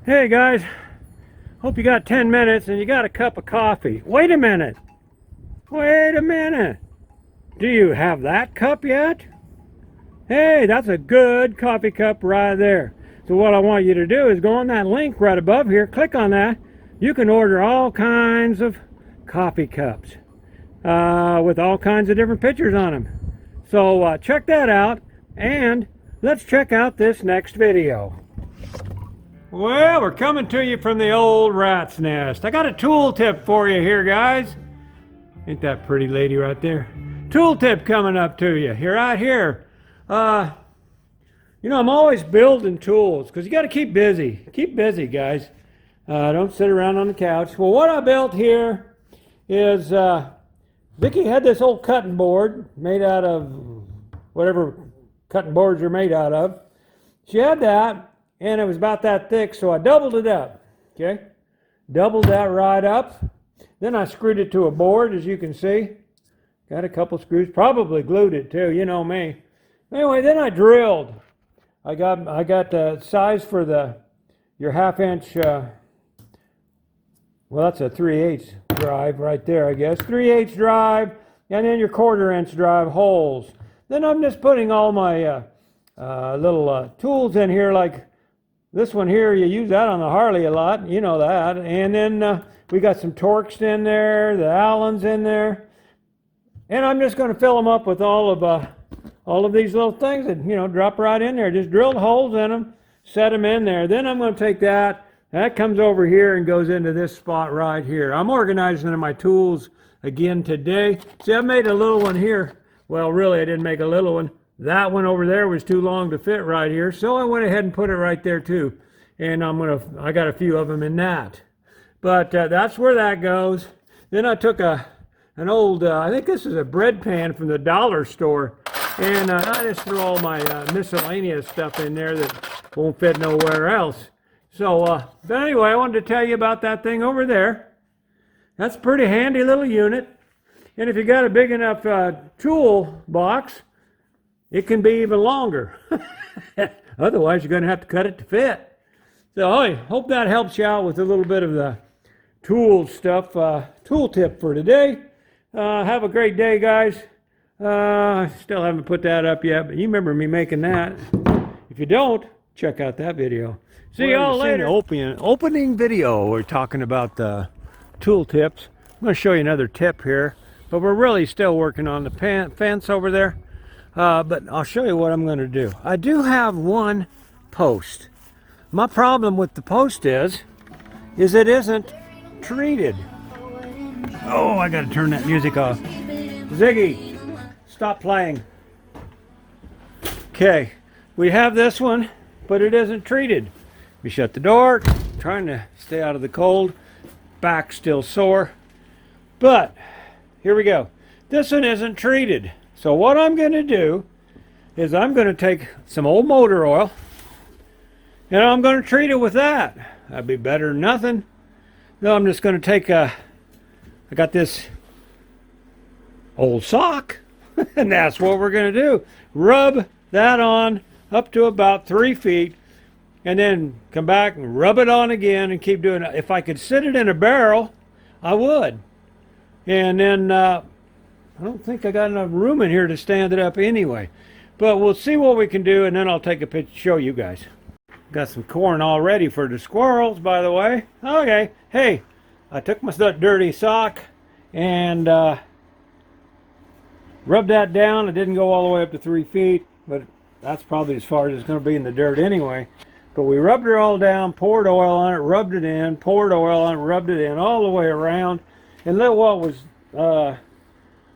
Hey guys, hope you got 10 minutes and you got a cup of coffee. Wait a minute. Wait a minute. Do you have that cup yet? Hey, that's a good coffee cup right there. So what I want you to do is go on that link right above here, click on that. You can order all kinds of coffee cups with all kinds of different pictures on them. So check that out, and let's check out this next video. Well, we're coming to you from the old rat's nest. I got a tool tip for you here, guys. Ain't that pretty lady right there? Tool tip coming up to you. Here, right here. You know, I'm always building tools because you got to keep busy. Keep busy, guys. Don't sit around on the couch. Well, what I built here is Vicki had this old cutting board made out of whatever cutting boards are made out of. She had that. And it was about that thick, so I doubled it up, okay? Doubled that right up. Then I screwed it to a board, as you can see. Got a couple screws, probably glued it too, you know me. Anyway, then I drilled. I got the size for your 1/2 inch, well, that's a 3/8 drive right there, I guess. 3/8 drive, and then your 1/4 inch drive holes. Then I'm just putting all my little tools in here, like this one here. You use that on the Harley a lot, you know that. And then we got some Torx in there, the Allens in there. And I'm just going to fill them up with all of these little things that, you know, drop right in there. Just drill the holes in them, set them in there. Then I'm going to take that comes over here and goes into this spot right here. I'm organizing my tools again today. See, I made a little one here. Well, really, I didn't make a little one. That one over there was too long to fit right here, so I went ahead and put it right there too. And I got a few of them in that. But that's where that goes. Then I took an old, I think this is a bread pan from the dollar store, and I just threw all my miscellaneous stuff in there that won't fit nowhere else. So, but anyway, I wanted to tell you about that thing over there. That's a pretty handy little unit. And if you got a big enough tool box, it can be even longer. Otherwise, you're going to have to cut it to fit. So I hope that helps you out with a little bit of the tool stuff, tool tip for today. Have a great day, guys. Still haven't put that up yet, but you remember me making that. If you don't, check out that video. See y'all later. Opening video, we're talking about the tool tips. I'm going to show you another tip here, but we're really still working on the fence over there. But I'll show you what I'm going to do. I do have one post. My problem with the post is it isn't treated. Oh, I got to turn that music off. Ziggy, stop playing. Okay, we have this one, but it isn't treated. We shut the door, trying to stay out of the cold. Back still sore. But here we go. This one isn't treated. So what I'm going to do is I'm going to take some old motor oil and I'm going to treat it with that. That'd be better than nothing. No, I'm just going to take I got this old sock and that's what we're going to do. Rub that on up to about 3 feet and then come back and rub it on again and keep doing it. If I could sit it in a barrel, I would. And then I don't think I got enough room in here to stand it up anyway. But we'll see what we can do, and then I'll take a picture to show you guys. Got some corn all ready for the squirrels, by the way. Okay, hey, I took my dirty sock and rubbed that down. It didn't go all the way up to 3 feet, but that's probably as far as it's going to be in the dirt anyway. But we rubbed it all down, poured oil on it, rubbed it in, poured oil on it, rubbed it in all the way around. And look what was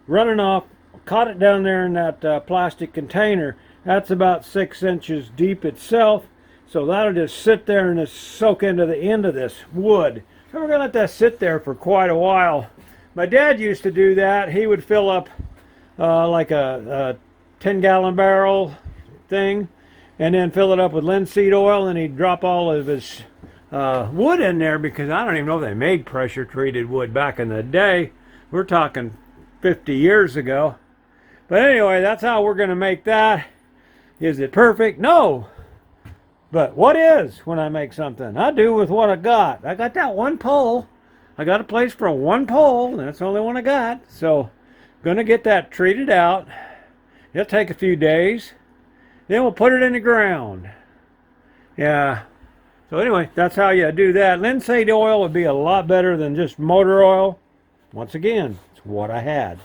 running off, caught it down there in that plastic container. That's about 6 inches deep itself, so that'll just sit there and just soak into the end of this wood. So we're gonna let that sit there for quite a while. My dad used to do that. He would fill up like a 10-gallon barrel thing and then fill it up with linseed oil, and he'd drop all of his wood in there, because I don't even know if they made pressure treated wood back in the day. We're talking 50 years ago. But anyway, that's how we're going to make that. Is it perfect? No. But what is when I make something? I do with what I got. I got that one pole. I got a place for one pole, and that's the only one I got. So, gonna get that treated out. It'll take a few days. Then we'll put it in the ground. Yeah. So anyway, that's how you do that. Linseed oil would be a lot better than just motor oil. Once again, it's what I had.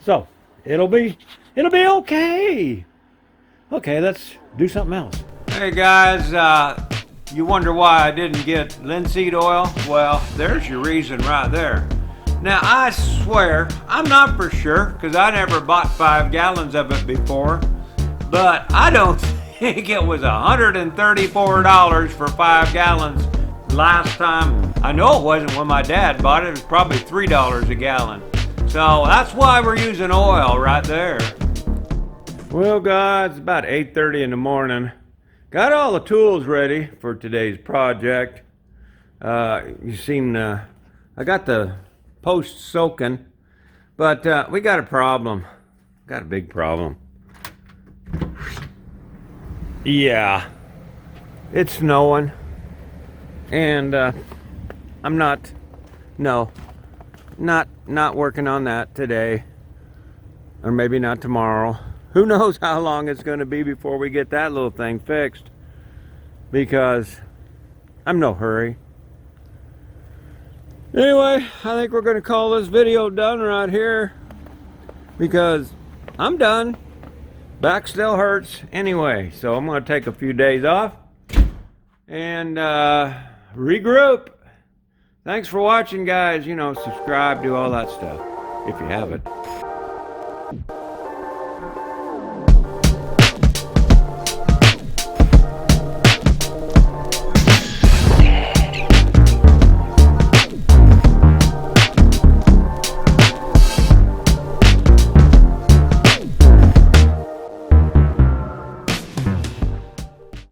So, it'll be okay. Okay, let's do something else. Hey guys, you wonder why I didn't get linseed oil? Well, there's your reason right there. Now, I swear, I'm not for sure, because I never bought 5 gallons of it before, but I don't think it was $134 for 5 gallons last time. I know it wasn't when my dad bought it. It was probably $3 a gallon. So that's why we're using oil right there. Well, guys, it's about 8:30 in the morning. Got all the tools ready for today's project. You seen, I got the post soaking, but we got a problem. Got a big problem. Yeah, it's snowing, and I'm not working on that today, or maybe not tomorrow. Who knows how long it's going to be before we get that little thing fixed, because I'm no hurry. Anyway, I think we're going to call this video done right here, because I'm done. Back still hurts anyway, so I'm going to take a few days off and regroup. Thanks for watching, guys. You know, subscribe, do all that stuff if you haven't.